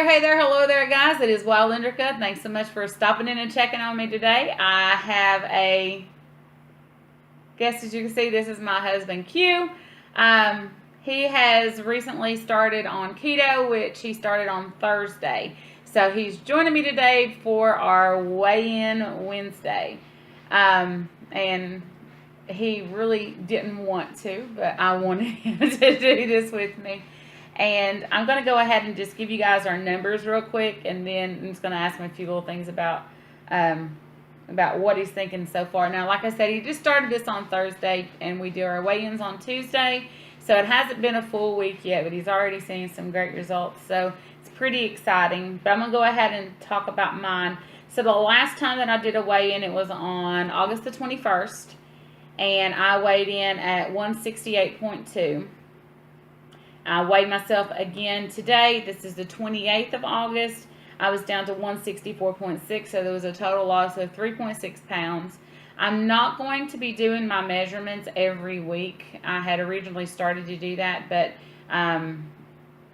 hello there, guys. It is Wild Indrica. Thanks so much for stopping in and checking on me today. I have a guest, as you can see, this is my husband, Q. He has recently started on keto, which he started on Thursday. So he's joining me today for our weigh-in Wednesday. And he really didn't want to, but I wanted him to do this with me. And I'm going to go ahead and just give you guys our numbers real quick, and then I'm just going to ask him a few little things about what he's thinking so far. Now, like I said, he just started this on Thursday, and we do our weigh-ins on Tuesday. So it hasn't been a full week yet, but he's already seeing some great results. So it's pretty exciting. But I'm going to go ahead and talk about mine. So the last time that I did a weigh-in, it was on August the 21st, and I weighed in at 168.2. I weighed myself again today. This is the 28th of August. I was down to 164.6, so there was a total loss of 3.6 pounds. I'm not going to be doing my measurements every week. I had originally started to do that, but I'm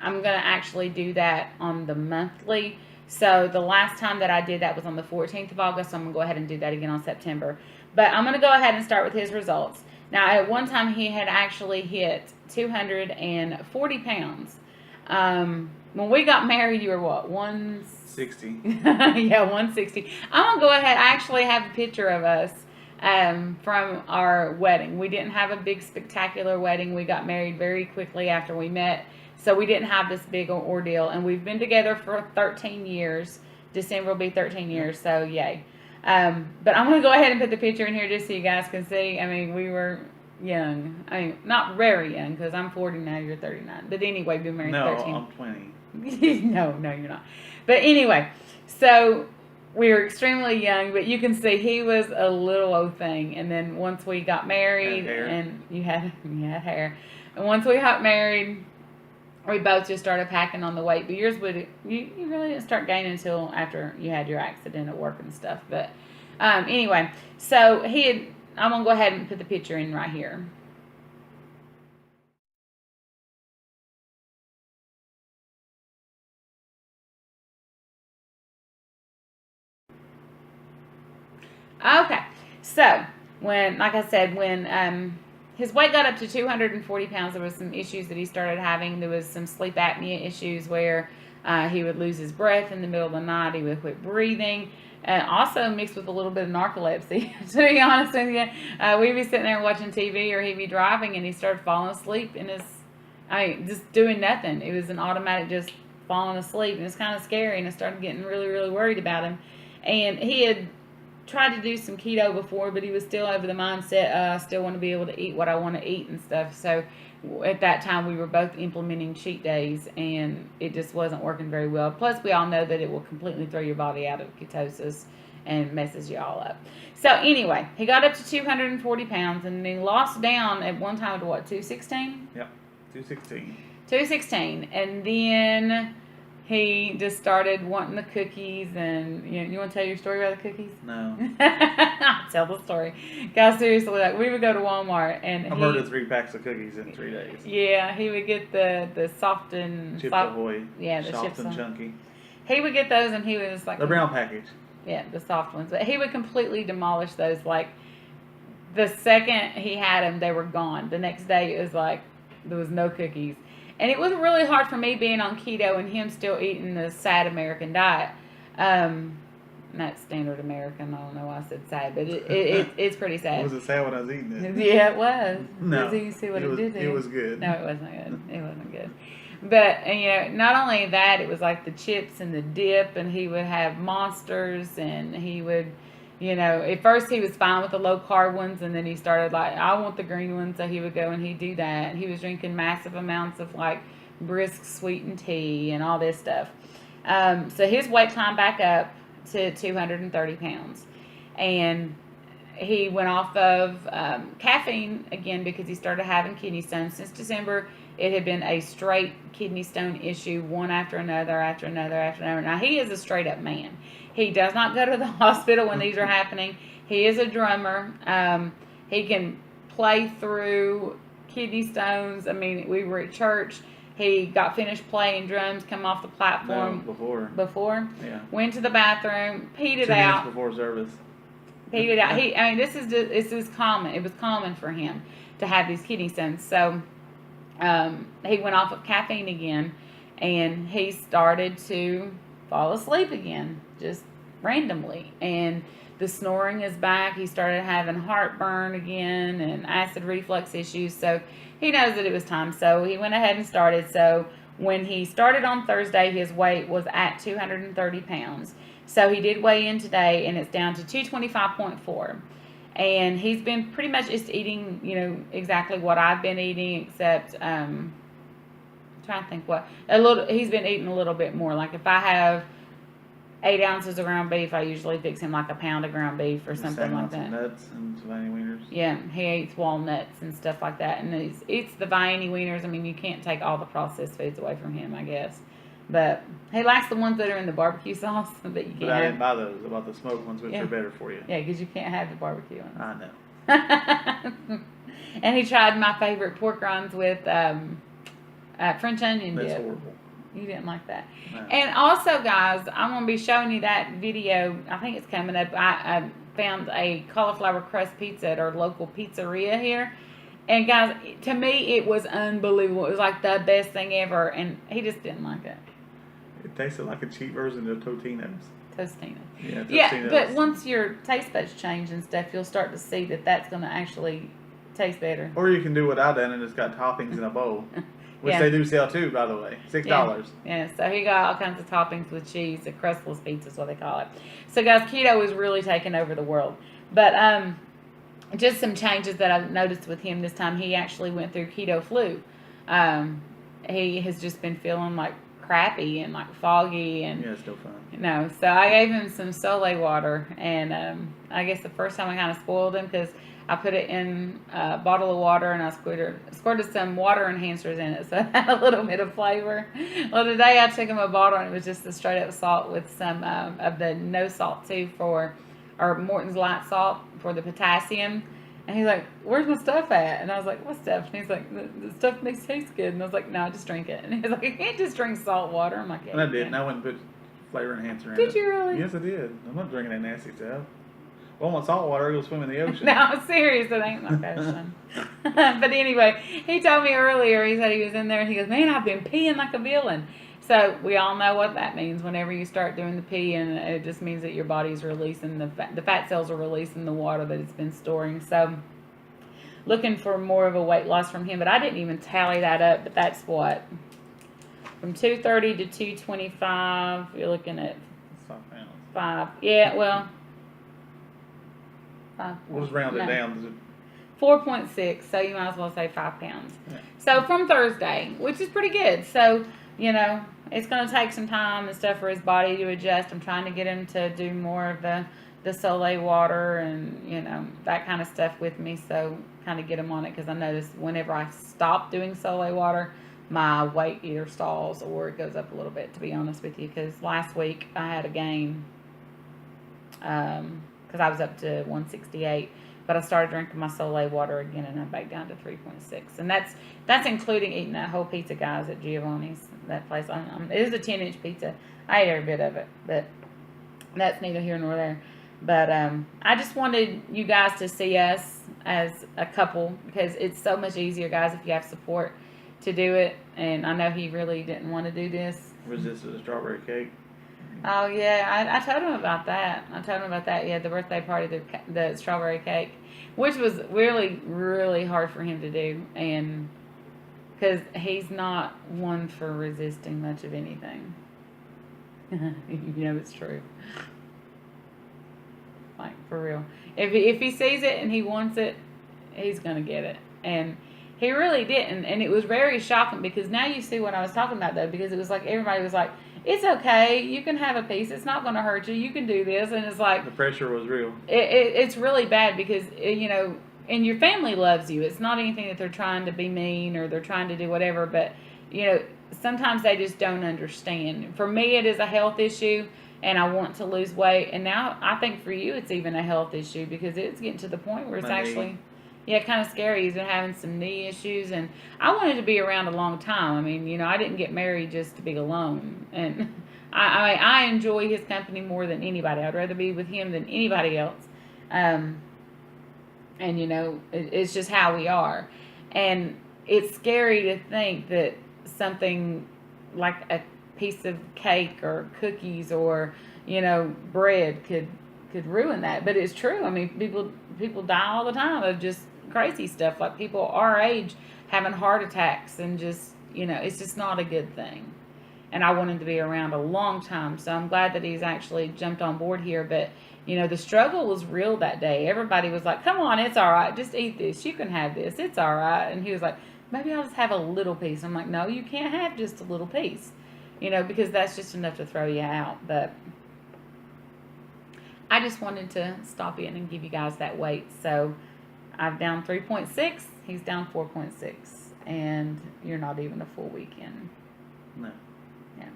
going to actually do that on the monthly. So the last time that I did that was on the 14th of August, so I'm going to go ahead and do that again on September. But I'm going to go ahead and start with his results. Now, at one time, he had actually hit 240 pounds. When we got married, you were what, 160? Yeah, 160. I'm going to go ahead. I actually have a picture of us from our wedding. We didn't have a big, spectacular wedding. We got married very quickly after we met, so we didn't have this big ordeal. And we've been together for 13 years. December will be 13 years, so yay. But I'm going to go ahead and put the picture in here just so you guys can see. I mean, we were young. I mean, not very young, because I'm 40 now, you're 39. But anyway, we've been married 13. No, I'm 20. No, you're not. But anyway, so we were extremely young, but you can see he was a little old thing. And then once we got married, and you had hair. And once we got married, we both just started packing on the weight. But yours would you really didn't start gaining until after you had your accident at work and stuff. But anyway, so I'm gonna go ahead and put the picture in right here. Okay, so like I said, when his weight got up to 240 pounds, there was some issues that he started having. There was some sleep apnea issues where he would lose his breath in the middle of the night. He would quit breathing. Also mixed with a little bit of narcolepsy, to be honest with you. We'd be sitting there watching TV, or he'd be driving, and he started falling asleep in just doing nothing. It was an automatic just falling asleep, and it's kind of scary, and I started getting really, really worried about him. And he had tried to do some keto before, but he was still over the mindset, I still want to be able to eat what I want to eat and stuff. So at that time, we were both implementing cheat days, and it just wasn't working very well. Plus, we all know that it will completely throw your body out of ketosis and messes you all up. So anyway, he got up to 240 pounds, and he lost down at one time to what, 216? Yep, 216. 216, and then he just started wanting the cookies. And you want to tell your story about the cookies? No. I'll tell the story. Guys, seriously, like, we would go to Walmart, and I murdered 3 packs of cookies in 3 days. Yeah, he would get the soft and Chips Ahoy. Yeah, the soft chips and chunky. He would get those, and he was like the brown package. Yeah, the soft ones. But he would completely demolish those. Like, the second he had them, they were gone. The next day, it was like there was no cookies. And it was really hard for me being on keto and him still eating the sad American diet. Not standard American. I don't know why I said sad, but it's pretty sad. Was it sad when I was eating it? Yeah, it was. No. You see what it did there? It was good. No, it wasn't good. It wasn't good. But, and, not only that, it was like the chips and the dip, and he would have Monsters, and he would, at first he was fine with the low-carb ones, and then he started like, I want the green ones, so he would go and he'd do that. He was drinking massive amounts of, like, brisk sweetened tea and all this stuff. So his weight climbed back up to 230 pounds. And he went off of caffeine again because he started having kidney stones. Since December, it had been a straight kidney stone issue, one after another, after another, after another. Now, he is a straight-up man. He does not go to the hospital when these are happening. He is a drummer. He can play through kidney stones. I mean, we were at church, He got finished playing drums, come off the No, platform before. Yeah. went to the bathroom, peed it 2 minutes out. before service. Peed it out. This is common. It was common for him to have these kidney stones. So he went off of caffeine again, and he started to fall asleep again, just randomly. And the snoring is back. He started having heartburn again and acid reflux issues. So he knows that it was time. So he went ahead and started. So when he started on Thursday, his weight was at 230 pounds. So he did weigh in today, and it's down to 225.4. And he's been pretty much just eating, exactly what I've been eating, except I'm trying to think he's been eating a little bit more. Like if I have 8 ounces of ground beef, I usually fix him like a pound of ground beef or something like that. Nuts and Viney wieners. Yeah, he eats walnuts and stuff like that, and he eats the Viney wieners. I mean, you can't take all the processed foods away from him, I guess. But he likes the ones that are in the barbecue sauce that you can't But I didn't buy those. I bought the smoked ones, which are better for you. Yeah, because you can't have the barbecue ones. I know. And he tried my favorite pork rinds with French onion dip. That's horrible. You didn't like that. No. And also, guys, I'm going to be showing you that video. I think it's coming up. I found a cauliflower crust pizza at our local pizzeria here. And, guys, to me, it was unbelievable. It was like the best thing ever. And he just didn't like it. It tasted like a cheap version of Totino's. Tostino. Yeah, Tostino's. Yeah, but once your taste buds change and stuff, you'll start to see that that's going to actually taste better. Or you can do what I done and it's got toppings in a bowl. Which Yeah. they do sell too, by the way. $6. Yeah, so he got all kinds of toppings with cheese. A crustless pizza is what they call it. So, guys, keto is really taking over the world. But just some changes that I've noticed with him this time. He actually went through keto flu. He has just been feeling like crappy and like foggy and Yeah, it's still fun. no. So I gave him some Soleil water, and I guess the first time I kind of spoiled him because I put it in a bottle of water and I squirted some water enhancers in it, so it had a little bit of flavor. Well, today I took him a bottle and it was just the straight up salt with some of the no salt too or Morton's light salt for the potassium. And he's like, "Where's my stuff at?" And I was like, "What stuff?" And he's like, "The stuff makes it taste good." And I was like, "No, just drink it." And he's like, "You can't just drink salt water." I'm like, "Yeah, And I you did, can." and I went and put flavor enhancer in it. Did you really? Yes, I did. I'm not drinking that nasty stuff. Well, I want salt water, go swim in the ocean. No, I'm serious. It ain't like ocean. But anyway, he told me earlier, he said he was in there and he goes, "Man, I've been peeing like a villain." So we all know what that means. Whenever you start doing the peeing, it just means that your body's releasing the fat cells are releasing the water that it's been storing. So looking for more of a weight loss from him, but I didn't even tally that up, but that's what? From 230 to 225, you're looking at 5 pounds. 5. Yeah, well, 5. We'll just round it down. 4.6, so you might as well say 5 pounds. Yeah. So from Thursday, which is pretty good. So, it's going to take some time and stuff for his body to adjust. I'm trying to get him to do more of the Soleil water and, that kind of stuff with me. So kind of get him on it because I noticed whenever I stop doing Soleil water, my weight either stalls or it goes up a little bit, to be honest with you. Because last week I had a gain because I was up to 168. But I started drinking my Soleil water again, and I'm back down to 3.6. And that's including eating that whole pizza, guys, at Giovanni's, that place. It is a 10-inch pizza. I ate every bit of it, but that's neither here nor there. But I just wanted you guys to see us as a couple because it's so much easier, guys, if you have support to do it. And I know he really didn't want to do this. Resisted the strawberry cake. Oh, yeah, I told him about that. Yeah, the birthday party, the strawberry cake, which was really, really hard for him to do. And because he's not one for resisting much of anything. It's true. Like, for real. If he sees it and he wants it, he's going to get it. And he really didn't. And it was very shocking because now you see what I was talking about, though, because it was like everybody was like, "It's okay. You can have a piece. It's not going to hurt you. You can do this." And it's like... The pressure was real. It's really bad because, and your family loves you. It's not anything that they're trying to be mean or they're trying to do whatever. But, sometimes they just don't understand. For me, it is a health issue and I want to lose weight. And now I think for you, it's even a health issue because it's getting to the point where it's My knee. actually... Yeah, kind of scary. He's been having some knee issues, and I wanted to be around a long time. I mean, I didn't get married just to be alone, and I enjoy his company more than anybody. I'd rather be with him than anybody else. Um, and it's just how we are, and it's scary to think that something like a piece of cake or cookies or bread could ruin that. But it's true. I mean, people die all the time of just crazy stuff, like people our age having heart attacks, and just it's just not a good thing. And I want him to be around a long time, so I'm glad that he's actually jumped on board here. But the struggle was real that day. Everybody was like, come on, it's all right, just eat this, you can have this, it's all right. And he was like, maybe I'll just have a little piece. I'm like, no, you can't have just a little piece, because that's just enough to throw you out. But I just wanted to stop in and give you guys that weight. So I'm down 3.6, he's down 4.6, and you're not even a full weekend. No. Yeah.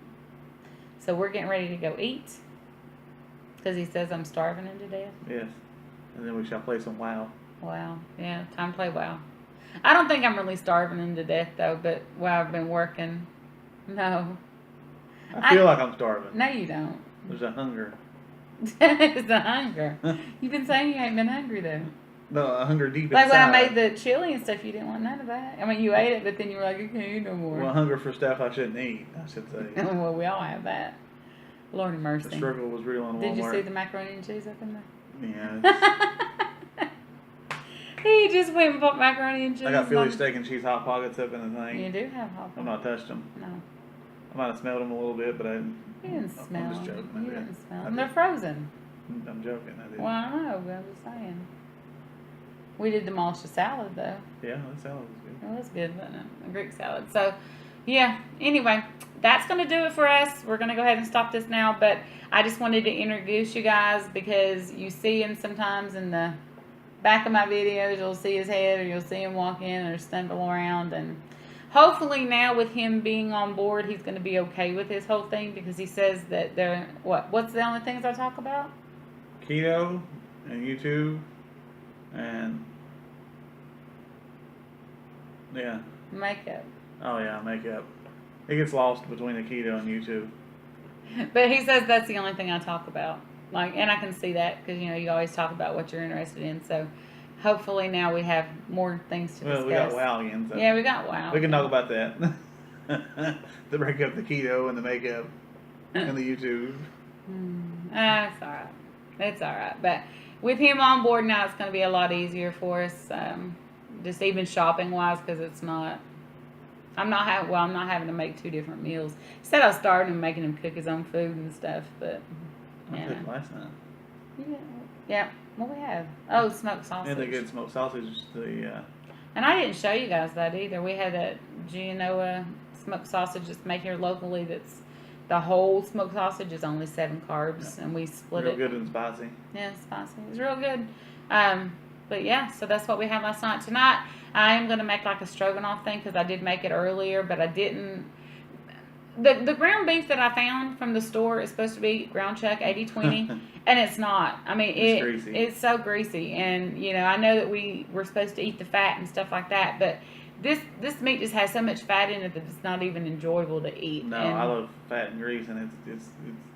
So we're getting ready to go eat, because he says I'm starving him to death. Yes. And then we shall play some WoW. Wow. Yeah, time to play WoW. I don't think I'm really starving him to death, though, but while I've been working, no. I feel like I'm starving. No, you don't. There's a hunger. It's the hunger. You've been saying you ain't been hungry, though. No, a hunger deep like inside. when I made the chili and stuff, you didn't want none of that. I mean, you ate it, but then you were like, you can't eat no more. Well, hunger for stuff I shouldn't eat, I should say. Well, we all have that. Lord have mercy. The struggle was real in Walmart. Did you see the macaroni and cheese up in there? Yeah. He just went and bought macaroni and cheese. I got Philly steak and cheese hot pockets up in the thing. You do have hot pockets. I've not touched them. No. I might have smelled them a little bit, but I didn't. You didn't smell them. I'm just joking. You didn't smell them. They're frozen. I'm joking. I didn't. Well, I know, but I'm just saying. We did the malta salad, though. Yeah, that salad was good. It was good, wasn't it? A Greek salad. So, yeah. Anyway, that's going to do it for us. We're going to go ahead and stop this now, but I just wanted to introduce you guys, because you see him sometimes in the back of my videos. You'll see his head, or you'll see him walk in or stumble around, and hopefully now with him being on board, he's going to be okay with this whole thing, because he says that they're, what's the only things I talk about? Keto and YouTube and yeah. Makeup. Oh yeah, makeup. It gets lost between the keto and YouTube. But he says that's the only thing I talk about. And I can see that, because you always talk about what you're interested in. So hopefully now we have more things to discuss. Well, we got WoW again. So yeah, we got WoW. We can talk about that. To break up the keto and the makeup and the YouTube. It's all right. It's all right. But with him on board now, it's going to be a lot easier for us. Just even shopping wise, because it's not. I'm not having to make 2 different meals. He said I was starting him, making him cook his own food and stuff, but I cooked last night. Yeah. What we have? Oh, smoked sausage. And the good smoked sausage. And I didn't show you guys that either. We had that Genoa smoked sausage that's made here locally. That's the whole smoked sausage is only 7 carbs, and we split real it. Real good and spicy. Yeah, spicy. It's real good. But yeah, so that's what we had last night. Tonight, I am going to make like a stroganoff thing, because I did make it earlier, but I didn't. The ground beef that I found from the store is supposed to be ground chuck 80-20, and it's not. I mean, it's greasy. It's so greasy, and I know that we're supposed to eat the fat and stuff like that, but this meat just has so much fat in it that it's not even enjoyable to eat. No, and I love fat and grease, and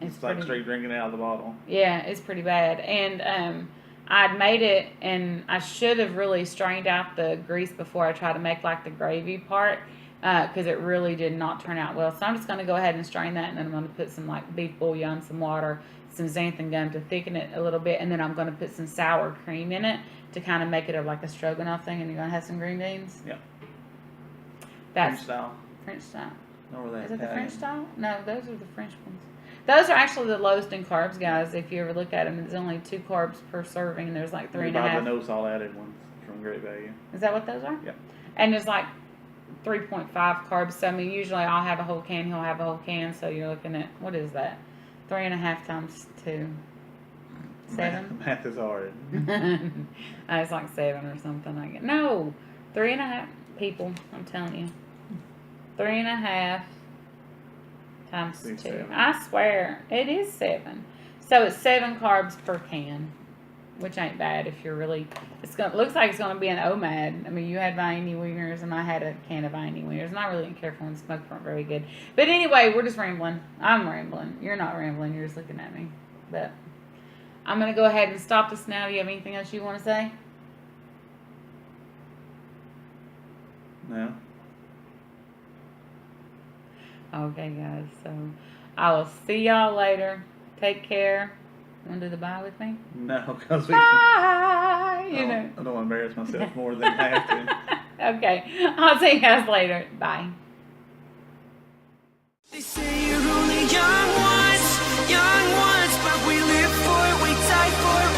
it's like straight drinking it out of the bottle. Yeah, it's pretty bad, and I'd made it, and I should have really strained out the grease before I tried to make like the gravy part, because it really did not turn out well. So I'm just going to go ahead and strain that, and then I'm going to put some like beef bouillon, some water, some xanthan gum to thicken it a little bit, and then I'm going to put some sour cream in it to kind of make it like a stroganoff thing. And you're going to have some green beans. Yeah. That's French style. French style. Or that Is it the Italian. French style? No, those are the French ones. Those are actually the lowest in carbs, guys. If you ever look at them, there's only 2 carbs per serving, and there's like 3.5. We buy the no salt added ones from Great Value. Is that what those are? Yeah. And there's like 3.5 carbs. So I mean, usually I'll have a whole can, he'll have a whole can. So you're looking at, what is that? 3.5 times 2. 7. Math is hard. It's like 7 or something. I get no 3.5 people. I'm telling you, 3.5 times 2. I swear it is 7. So it's 7 carbs per can. which ain't bad if you're really. Looks like it's gonna be an OMAD. I mean, you had Viennese wieners, and I had a can of Viennese wieners, and I really didn't care for them. Smoked weren't very good. But anyway, we're just rambling. I'm rambling. You're not rambling. You're just looking at me. But I'm gonna go ahead and stop this now. Do you have anything else you want to say? No. Okay, guys. So I will see y'all later. Take care. You want to do the bye with me? No, because Bye. I don't want to embarrass myself more than I have to. Okay. I'll see you guys later. Bye. They say you're only young once, but we live for it, we die for it.